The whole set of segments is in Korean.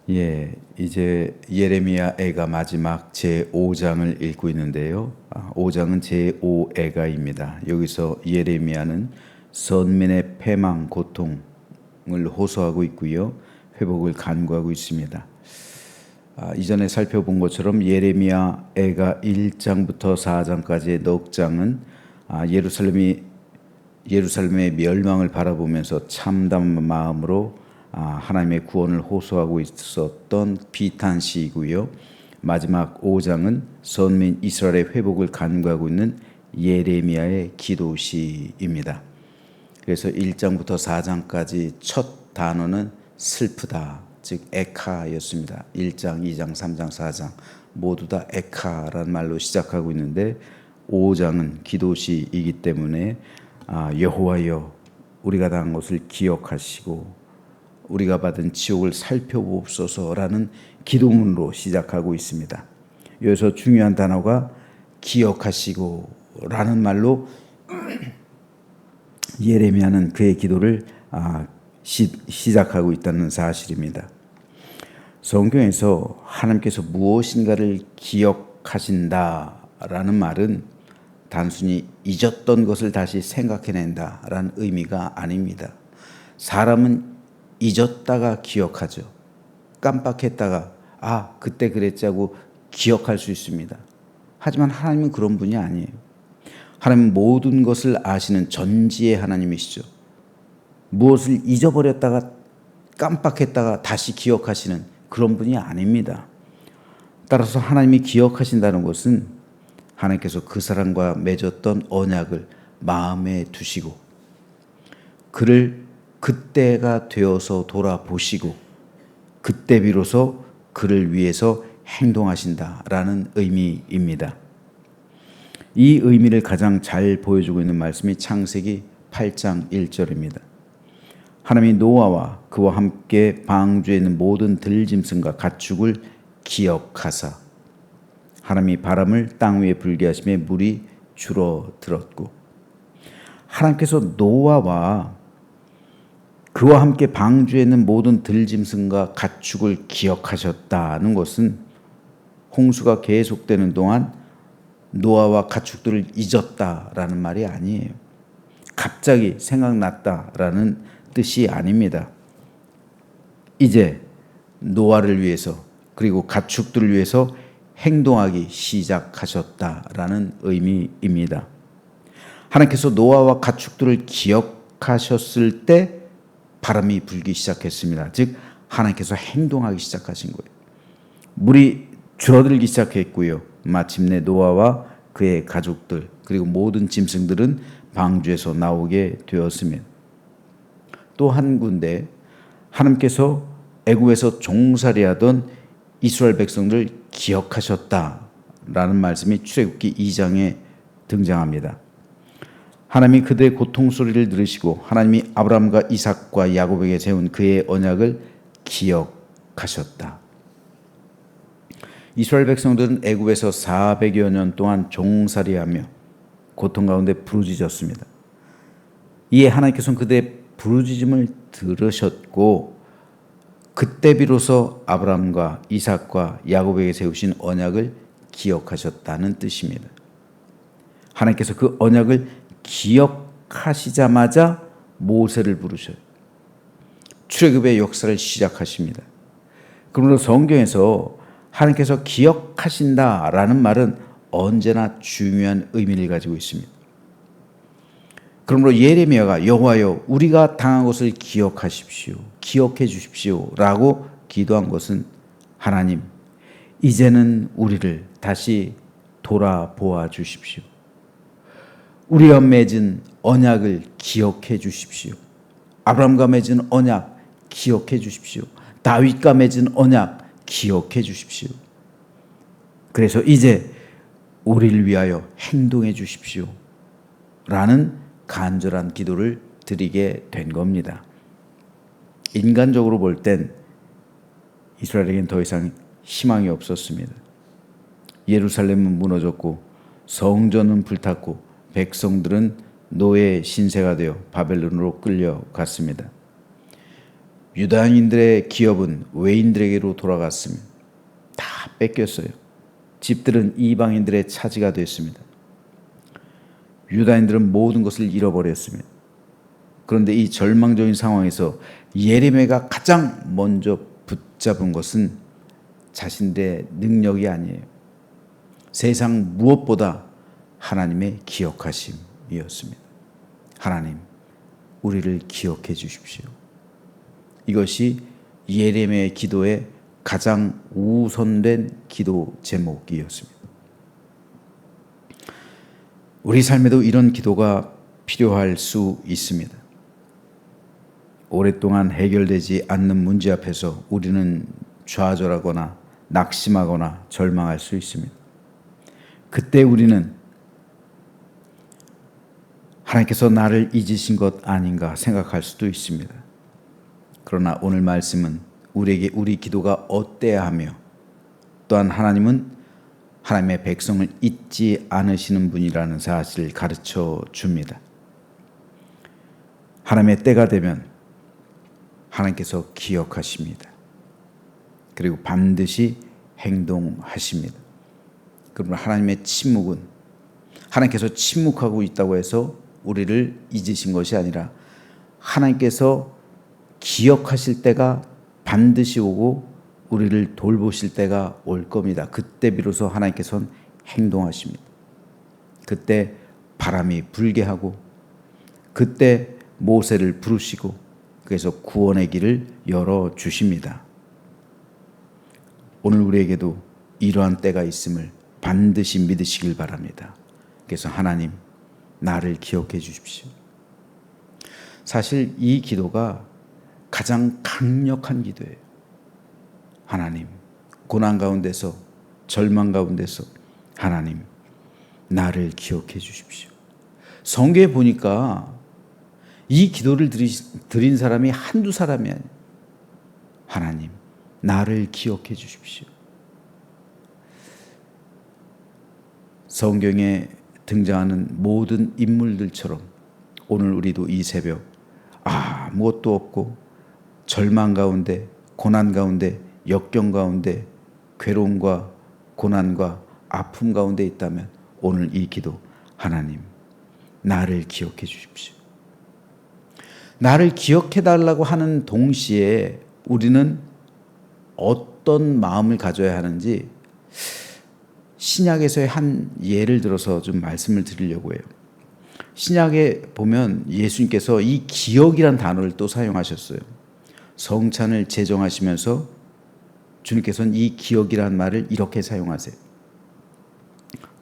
예, 이제 예레미야애가 마지막 제5장을 읽고 있는데요. 5장은 제5애가입니다. 여기서 예레미야는 선민의 패망, 고통을 호소하고 있고요. 회복을 간구하고 있습니다. 이전에 살펴본 것처럼 예레미야애가 1장부터 4장까지의 넉 장은 예루살렘의 멸망을 바라보면서 참담한 마음으로 하나님의 구원을 호소하고 있었던 비탄시이고요. 마지막 5장은 선민 이스라엘의 회복을 간구하고 있는 예레미야의 기도시입니다. 그래서 1장부터 4장까지 첫 단어는 슬프다, 즉 에카였습니다. 1장, 2장, 3장, 4장 모두 다 에카라는 말로 시작하고 있는데 5장은 기도시이기 때문에 여호와여 우리가 당한 것을 기억하시고 우리가 받은 지옥을 살펴보옵소서라는 기도문으로 시작하고 있습니다. 여기서 중요한 단어가 기억하시고라는 말로 예레미야는 그의 기도를 시작하고 있다는 사실입니다. 성경에서 하나님께서 무엇인가를 기억하신다라는 말은 단순히 잊었던 것을 다시 생각해낸다라는 의미가 아닙니다. 사람은 잊었다가 기억하죠. 깜빡했다가 그때 그랬지 하고 기억할 수 있습니다. 하지만 하나님은 그런 분이 아니에요. 하나님은 모든 것을 아시는 전지의 하나님이시죠. 무엇을 잊어버렸다가 깜빡했다가 다시 기억하시는 그런 분이 아닙니다. 따라서 하나님이 기억하신다는 것은 하나님께서 그 사람과 맺었던 언약을 마음에 두시고 그를 그때가 되어서 돌아보시고 그때 비로소 그를 위해서 행동하신다라는 의미입니다. 이 의미를 가장 잘 보여주고 있는 말씀이 창세기 8장 1절입니다. 하나님이 노아와 그와 함께 방주에 있는 모든 들짐승과 가축을 기억하사 하나님이 바람을 땅 위에 불게 하심에 물이 줄어들었고 하나님께서 노아와 그와 함께 방주에 있는 모든 들짐승과 가축을 기억하셨다는 것은 홍수가 계속되는 동안 노아와 가축들을 잊었다라는 말이 아니에요. 갑자기 생각났다라는 뜻이 아닙니다. 이제 노아를 위해서 그리고 가축들을 위해서 행동하기 시작하셨다라는 의미입니다. 하나님께서 노아와 가축들을 기억하셨을 때 바람이 불기 시작했습니다. 즉 하나님께서 행동하기 시작하신 거예요. 물이 줄어들기 시작했고요. 마침내 노아와 그의 가족들 그리고 모든 짐승들은 방주에서 나오게 되었습니다. 또 한 군데 하나님께서 애굽에서 종살이하던 이스라엘 백성들 기억하셨다라는 말씀이 출애굽기 2장에 등장합니다. 하나님이 그들의 고통 소리를 들으시고 하나님이 아브라함과 이삭과 야곱에게 세운 그의 언약을 기억하셨다. 이스라엘 백성들은 애굽에서 400여 년 동안 종살이하며 고통 가운데 부르짖었습니다. 이에 하나님께서는 그들의 부르짖음을 들으셨고 그때 비로소 아브라함과 이삭과 야곱에게 세우신 언약을 기억하셨다는 뜻입니다. 하나님께서 그 언약을 기억하시자마자 모세를 부르셔요. 출애굽의 역사를 시작하십니다. 그러므로 성경에서 하나님께서 기억하신다라는 말은 언제나 중요한 의미를 가지고 있습니다. 그러므로 예레미야가 여호와여 우리가 당한 것을 기억하십시오. 기억해 주십시오. 라고 기도한 것은 하나님 이제는 우리를 다시 돌아보아 주십시오. 우리가 맺은 언약을 기억해 주십시오. 아브라함과 맺은 언약 기억해 주십시오. 다윗과 맺은 언약 기억해 주십시오. 그래서 이제 우리를 위하여 행동해 주십시오. 라는 간절한 기도를 드리게 된 겁니다. 인간적으로 볼 땐 이스라엘에겐 더 이상 희망이 없었습니다. 예루살렘은 무너졌고 성전은 불탔고 백성들은 노예의 신세가 되어 바벨론으로 끌려갔습니다. 유다인들의 기업은 외인들에게로 돌아갔으며 다 뺏겼어요. 집들은 이방인들의 차지가 됐습니다. 유다인들은 모든 것을 잃어버렸습니다. 그런데 이 절망적인 상황에서 예레미야가 가장 먼저 붙잡은 것은 자신의 능력이 아니에요. 세상 무엇보다 하나님의 기억하심이었습니다. 하나님, 우리를 기억해 주십시오. 이것이 예레미야의 기도의 가장 우선된 기도 제목이었습니다. 우리 삶에도 이런 기도가 필요할 수 있습니다. 오랫동안 해결되지 않는 문제 앞에서 우리는 좌절하거나 낙심하거나 절망할 수 있습니다. 그때 우리는 하나님께서 나를 잊으신 것 아닌가 생각할 수도 있습니다. 그러나 오늘 말씀은 우리에게 우리 기도가 어때야 하며 또한 하나님은 하나님의 백성을 잊지 않으시는 분이라는 사실을 가르쳐 줍니다. 하나님의 때가 되면 하나님께서 기억하십니다. 그리고 반드시 행동하십니다. 그러면 하나님의 침묵은 하나님께서 침묵하고 있다고 해서 우리를 잊으신 것이 아니라 하나님께서 기억하실 때가 반드시 오고 우리를 돌보실 때가 올 겁니다. 그때 비로소 하나님께서는 행동하십니다. 그때 바람이 불게 하고 그때 모세를 부르시고 그래서 구원의 길을 열어주십니다. 오늘 우리에게도 이러한 때가 있음을 반드시 믿으시길 바랍니다. 그래서 하나님, 나를 기억해 주십시오. 사실 이 기도가 가장 강력한 기도예요. 하나님, 고난 가운데서 절망 가운데서 하나님, 나를 기억해 주십시오. 성경에 보니까 이 기도를 드린 사람이 한두 사람이 아니에요. 하나님, 나를 기억해 주십시오. 성경에 등장하는 모든 인물들처럼 오늘 우리도 이 새벽 아무것도 없고 절망 가운데, 고난 가운데, 역경 가운데, 괴로움과 고난과 아픔 가운데 있다면 오늘 이 기도, 하나님, 나를 기억해 주십시오. 나를 기억해 달라고 하는 동시에 우리는 어떤 마음을 가져야 하는지 신약에서의 한 예를 들어서 좀 말씀을 드리려고 해요. 신약에 보면 예수님께서 이 기억이란 단어를 또 사용하셨어요. 성찬을 제정하시면서 주님께서는 이 기억이란 말을 이렇게 사용하세요.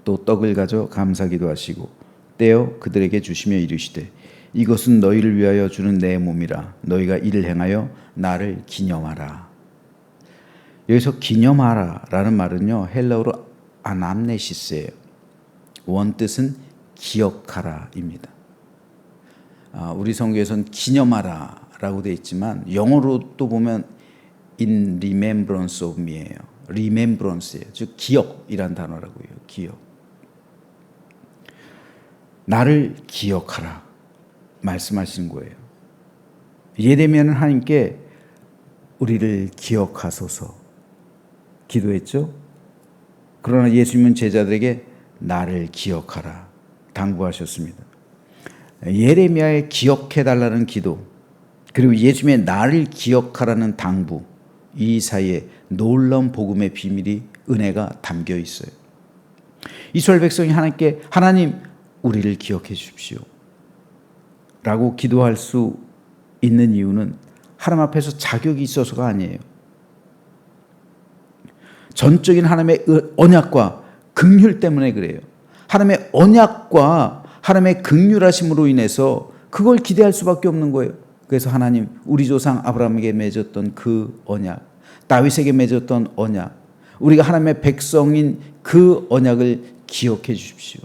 또 떡을 가져 감사기도 하시고 떼어 그들에게 주시며 이르시되 이것은 너희를 위하여 주는 내 몸이라 너희가 이를 행하여 나를 기념하라. 여기서 기념하라 라는 말은요, 헬라어로 아남네시스예요. 원 뜻은 기억하라 입니다. 우리 성경에서는 기념하라 라고 되어 있지만 영어로 또 보면 in remembrance of me예요. remembrance예요. 즉 기억이란 단어라고요. 기억. 나를 기억하라 말씀하시는 거예요. 예레미야는 하나님께 우리를 기억하소서 기도했죠. 그러나 예수님은 제자들에게 나를 기억하라 당부하셨습니다. 예레미야의 기억해달라는 기도 그리고 예수님의 나를 기억하라는 당부, 이 사이에 놀라운 복음의 비밀이, 은혜가 담겨 있어요. 이스라엘 백성이 하나님께 하나님 우리를 기억해 주십시오 라고 기도할 수 있는 이유는 하나님 앞에서 자격이 있어서가 아니에요. 전적인 하나님의 언약과 긍휼 때문에 그래요. 하나님의 언약과 하나님의 긍휼하심으로 인해서 그걸 기대할 수밖에 없는 거예요. 그래서 하나님, 우리 조상 아브라함에게 맺었던 그 언약, 다윗에게 맺었던 언약, 우리가 하나님의 백성인 그 언약을 기억해 주십시오.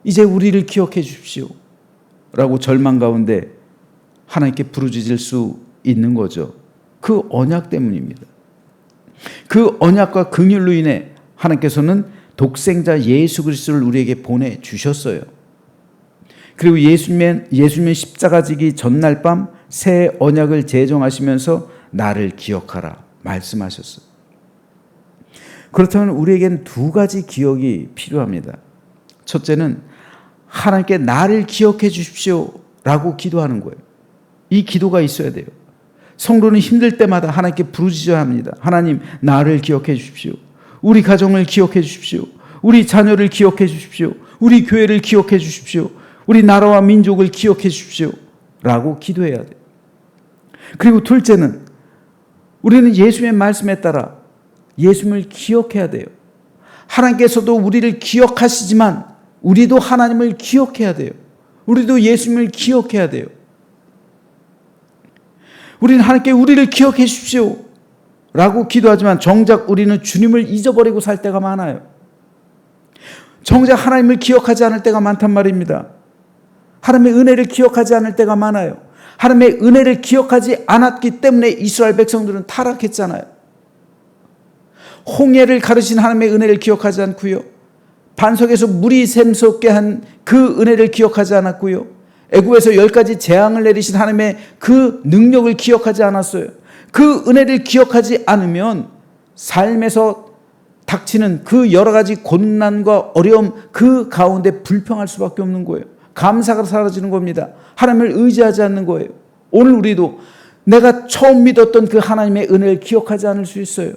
이제 우리를 기억해 주십시오 라고 절망 가운데 하나님께 부르짖을 수 있는 거죠. 그 언약 때문입니다. 그 언약과 긍휼로 인해 하나님께서는 독생자 예수 그리스도를 우리에게 보내주셨어요. 그리고 예수님의 십자가 지기 전날 밤 새 언약을 제정하시면서 나를 기억하라 말씀하셨어요. 그렇다면 우리에겐 두 가지 기억이 필요합니다. 첫째는 하나님께 나를 기억해 주십시오 라고 기도하는 거예요. 이 기도가 있어야 돼요. 성도는 힘들 때마다 하나님께 부르짖어야 합니다. 하나님, 나를 기억해 주십시오. 우리 가정을 기억해 주십시오. 우리 자녀를 기억해 주십시오. 우리 교회를 기억해 주십시오. 우리 나라와 민족을 기억해 주십시오 라고 기도해야 돼요. 그리고 둘째는 우리는 예수님의 말씀에 따라 예수님을 기억해야 돼요. 하나님께서도 우리를 기억하시지만 우리도 하나님을 기억해야 돼요. 우리도 예수님을 기억해야 돼요. 우리는 하나님께 우리를 기억해 주십시오 라고 기도하지만 정작 우리는 주님을 잊어버리고 살 때가 많아요. 정작 하나님을 기억하지 않을 때가 많단 말입니다. 하나님의 은혜를 기억하지 않을 때가 많아요. 하나님의 은혜를 기억하지 않았기 때문에 이스라엘 백성들은 타락했잖아요. 홍해를 가르신 하나님의 은혜를 기억하지 않고요. 반석에서 물이 샘솟게 한 그 은혜를 기억하지 않았고요. 애굽에서 10가지 재앙을 내리신 하나님의 그 능력을 기억하지 않았어요. 그 은혜를 기억하지 않으면 삶에서 닥치는 그 여러 가지 고난과 어려움 그 가운데 불평할 수밖에 없는 거예요. 감사가 사라지는 겁니다. 하나님을 의지하지 않는 거예요. 오늘 우리도 내가 처음 믿었던 그 하나님의 은혜를 기억하지 않을 수 있어요.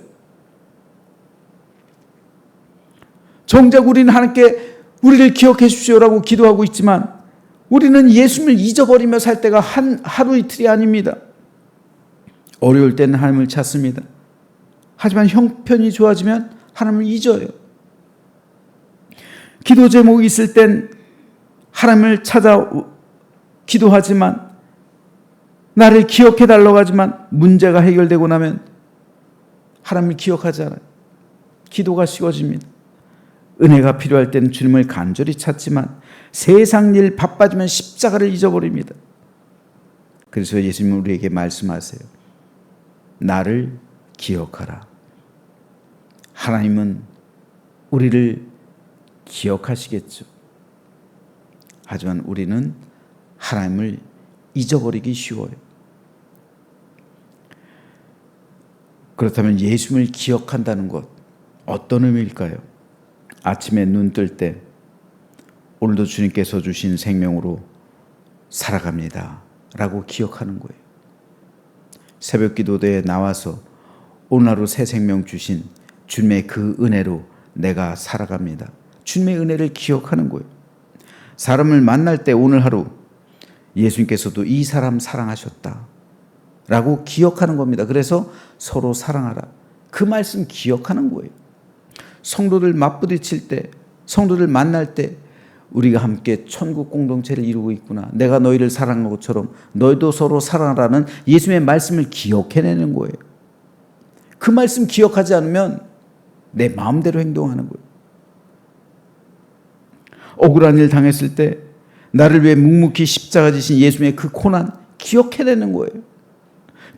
정작 우리는 하나님께 우리를 기억해 주십시오라고 기도하고 있지만 우리는 예수님을 잊어버리며 살 때가 하루 이틀이 아닙니다. 어려울 때는 하나님을 찾습니다. 하지만 형편이 좋아지면 하나님을 잊어요. 기도 제목이 있을 땐 하나님을 찾아 기도하지만 나를 기억해 달라고 하지만 문제가 해결되고 나면 하나님을 기억하지 않아요. 기도가 식어집니다. 은혜가 필요할 때는 주님을 간절히 찾지만 세상 일 바빠지면 십자가를 잊어버립니다. 그래서 예수님은 우리에게 말씀하세요. 나를 기억하라. 하나님은 우리를 기억하시겠죠. 하지만 우리는 하나님을 잊어버리기 쉬워요. 그렇다면 예수님을 기억한다는 것 어떤 의미일까요? 아침에 눈 뜰 때 오늘도 주님께서 주신 생명으로 살아갑니다 라고 기억하는 거예요. 새벽 기도대에 나와서 오늘 하루 새 생명 주신 주님의 그 은혜로 내가 살아갑니다. 주님의 은혜를 기억하는 거예요. 사람을 만날 때 오늘 하루 예수님께서도 이 사람 사랑하셨다 라고 기억하는 겁니다. 그래서 서로 사랑하라. 그 말씀 기억하는 거예요. 성도들 맞부딪힐 때, 성도들 만날 때 우리가 함께 천국 공동체를 이루고 있구나. 내가 너희를 사랑한 것처럼 너희도 서로 사랑하라는 예수님의 말씀을 기억해내는 거예요. 그 말씀 기억하지 않으면 내 마음대로 행동하는 거예요. 억울한 일 당했을 때 나를 위해 묵묵히 십자가 지신 예수님의 그 고난 기억해내는 거예요.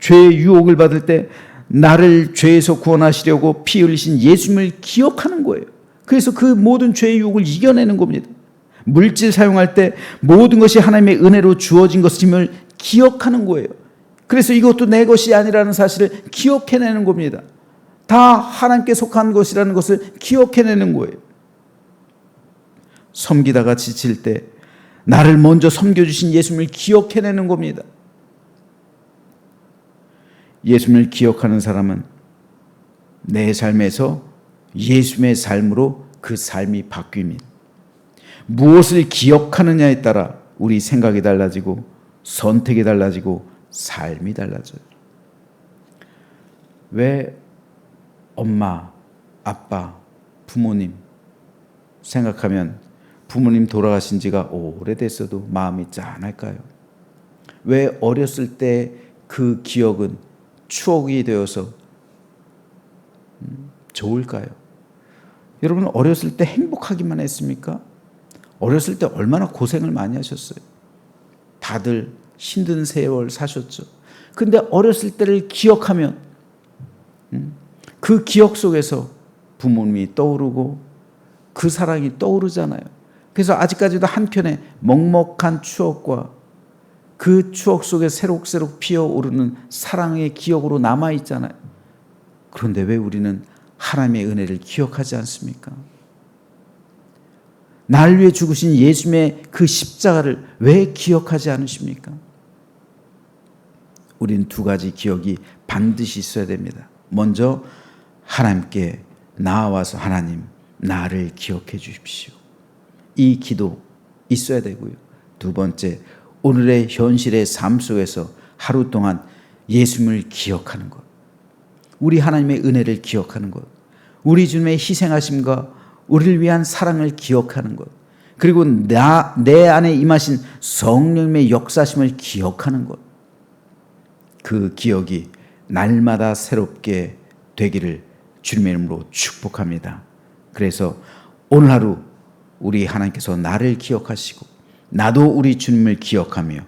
죄의 유혹을 받을 때 나를 죄에서 구원하시려고 피 흘리신 예수님을 기억하는 거예요. 그래서 그 모든 죄의 유혹을 이겨내는 겁니다. 물질 사용할 때 모든 것이 하나님의 은혜로 주어진 것임을 기억하는 거예요. 그래서 이것도 내 것이 아니라는 사실을 기억해내는 겁니다. 다 하나님께 속한 것이라는 것을 기억해내는 거예요. 섬기다가 지칠 때 나를 먼저 섬겨주신 예수님을 기억해내는 겁니다. 예수님을 기억하는 사람은 내 삶에서 예수님의 삶으로 그 삶이 바뀝니다. 무엇을 기억하느냐에 따라 우리 생각이 달라지고 선택이 달라지고 삶이 달라져요. 왜 엄마, 아빠, 부모님 생각하면 부모님 돌아가신 지가 오래됐어도 마음이 짠할까요? 왜 어렸을 때 그 기억은 추억이 되어서 좋을까요? 여러분 어렸을 때 행복하기만 했습니까? 어렸을 때 얼마나 고생을 많이 하셨어요. 다들 힘든 세월 사셨죠. 근데 어렸을 때를 기억하면 그 기억 속에서 부모님이 떠오르고 그 사랑이 떠오르잖아요. 그래서 아직까지도 한편에 먹먹한 추억과 그 추억 속에 새록새록 피어오르는 사랑의 기억으로 남아있잖아요. 그런데 왜 우리는 하나님의 은혜를 기억하지 않습니까? 날 위해 죽으신 예수님의 그 십자가를 왜 기억하지 않으십니까? 우리는 두 가지 기억이 반드시 있어야 됩니다. 먼저 하나님께 나와서 하나님 나를 기억해 주십시오. 이 기도 있어야 되고요. 두 번째, 오늘의 현실의 삶 속에서 하루 동안 예수님을 기억하는 것, 우리 하나님의 은혜를 기억하는 것, 우리 주님의 희생하심과 우리를 위한 사랑을 기억하는 것, 그리고 내 안에 임하신 성령님의 역사심을 기억하는 것, 그 기억이 날마다 새롭게 되기를 주님의 이름으로 축복합니다. 그래서 오늘 하루 우리 하나님께서 나를 기억하시고 나도 우리 주님을 기억하며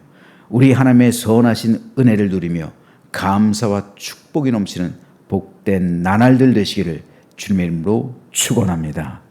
우리 하나님의 선하신 은혜를 누리며 감사와 축복이 넘치는 복된 나날들 되시기를 주님의 이름으로 축원합니다.